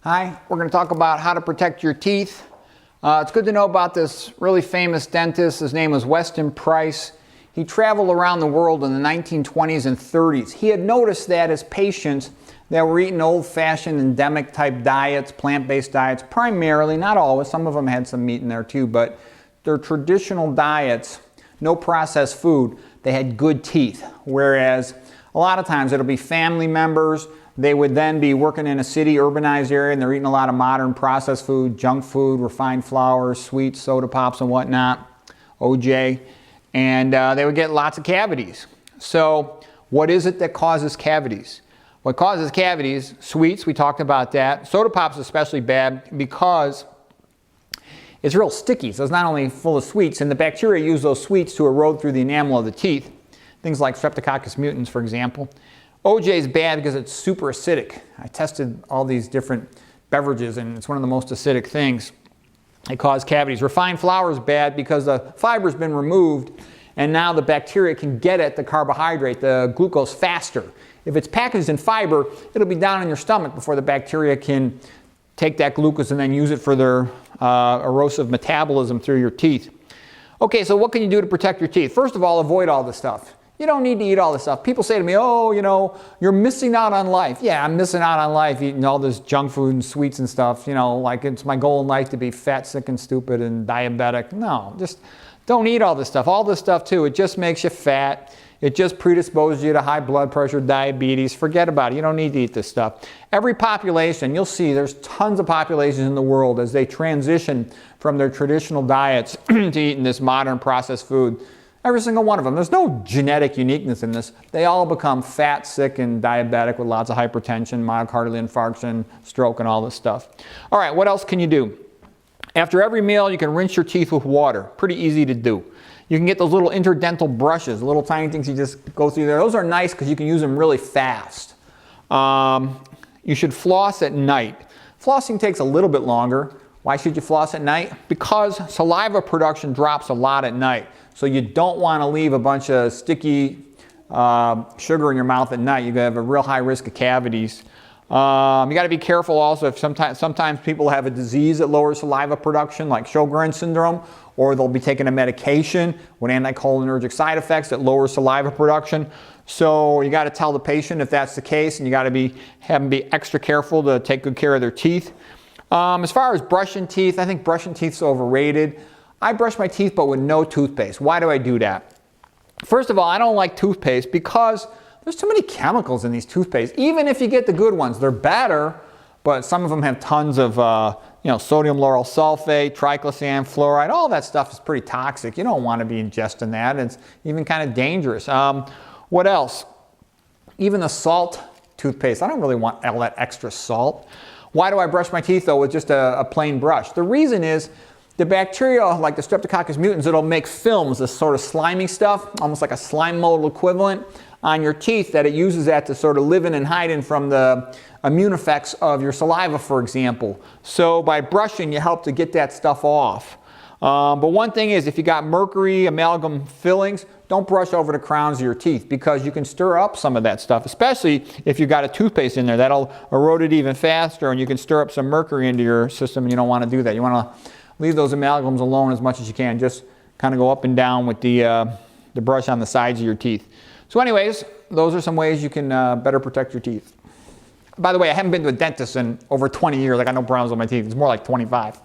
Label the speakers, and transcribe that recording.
Speaker 1: Hi, we're going to talk about how to protect your teeth. It's good to know about this really famous dentist. His name was Weston Price. He traveled around the world in the 1920s and 30s. He had noticed that his patients that were eating old-fashioned endemic type diets, plant-based diets, primarily, not always, some of them had some meat in there too, but their traditional diets, no processed food, they had good teeth. Whereas a lot of times it'll be family members. They would then be working in a city, urbanized area, and they're eating a lot of modern processed food, junk food, refined flours, sweets, soda pops and whatnot, OJ, and they would get lots of cavities. So what is it that causes cavities? What causes cavities? Sweets, we talked about that. Soda pops especially bad because it's real sticky, so it's not only full of sweets, and the bacteria use those sweets to erode through the enamel of the teeth. Things like Streptococcus mutans, for example. OJ is bad because it's super acidic. I tested all these different beverages and it's one of the most acidic things. It causes cavities. Refined flour is bad because the fiber's been removed and now the bacteria can get at the carbohydrate, the glucose, faster. If it's packaged in fiber, it'll be down in your stomach before the bacteria can take that glucose and then use it for their erosive metabolism through your teeth. Okay, so what can you do to protect your teeth? First of all, avoid all this stuff. You don't need to eat all this stuff. People say to me, oh, you know, you're missing out on life. Yeah, I'm missing out on life eating all this junk food and sweets and stuff. You know, like it's my goal in life to be fat, sick, and stupid and diabetic. No, just don't eat all this stuff. All this stuff too, it just makes you fat. It just predisposes you to high blood pressure, diabetes. Forget about it. You don't need to eat this stuff. Every population, you'll see there's tons of populations in the world as they transition from their traditional diets to eating this modern processed food. Every single one of them. There's no genetic uniqueness in this. They all become fat, sick, and diabetic with lots of hypertension, myocardial infarction, stroke, and all this stuff. All right, what else can you do? After every meal, you can rinse your teeth with water. Pretty easy to do. You can get those little interdental brushes, little tiny things you just go through there. Those are nice because you can use them really fast. You should floss at night. Flossing takes a little bit longer. Why should you floss at night? Because saliva production drops a lot at night. So you don't want to leave a bunch of sticky sugar in your mouth at night. You're going to have a real high risk of cavities. You got to be careful also if sometimes people have a disease that lowers saliva production, like Sjogren's syndrome, or they'll be taking a medication with anticholinergic side effects that lowers saliva production. So you got to tell the patient if that's the case, and you got to have them be extra careful to take good care of their teeth. As far as brushing teeth, I think brushing teeth is overrated. I brush my teeth but with no toothpaste. Why do I do that? First of all, I don't like toothpaste because there's too many chemicals in these toothpastes. Even if you get the good ones, they're better, but some of them have tons of sodium lauryl sulfate, triclosan, fluoride. All that stuff is pretty toxic. You don't want to be ingesting that. It's even kind of dangerous. What else? Even the salt toothpaste. I don't really want all that extra salt. Why do I brush my teeth though with just a plain brush? The reason is the bacteria, like the Streptococcus mutans, it'll make films, this sort of slimy stuff, almost like a slime mold equivalent, on your teeth that it uses that to sort of live in and hide in from the immune effects of your saliva, for example. So by brushing, you help to get that stuff off. But one thing is, if you got mercury, amalgam fillings, don't brush over the crowns of your teeth because you can stir up some of that stuff, especially if you've got a toothpaste in there. That'll erode it even faster and you can stir up some mercury into your system and you don't want to do that. You want to leave those amalgams alone as much as you can. Just kind of go up and down with the brush on the sides of your teeth. So anyways, those are some ways you can better protect your teeth. By the way, I haven't been to a dentist in over 20 years. I got no problems with my teeth. It's more like 25.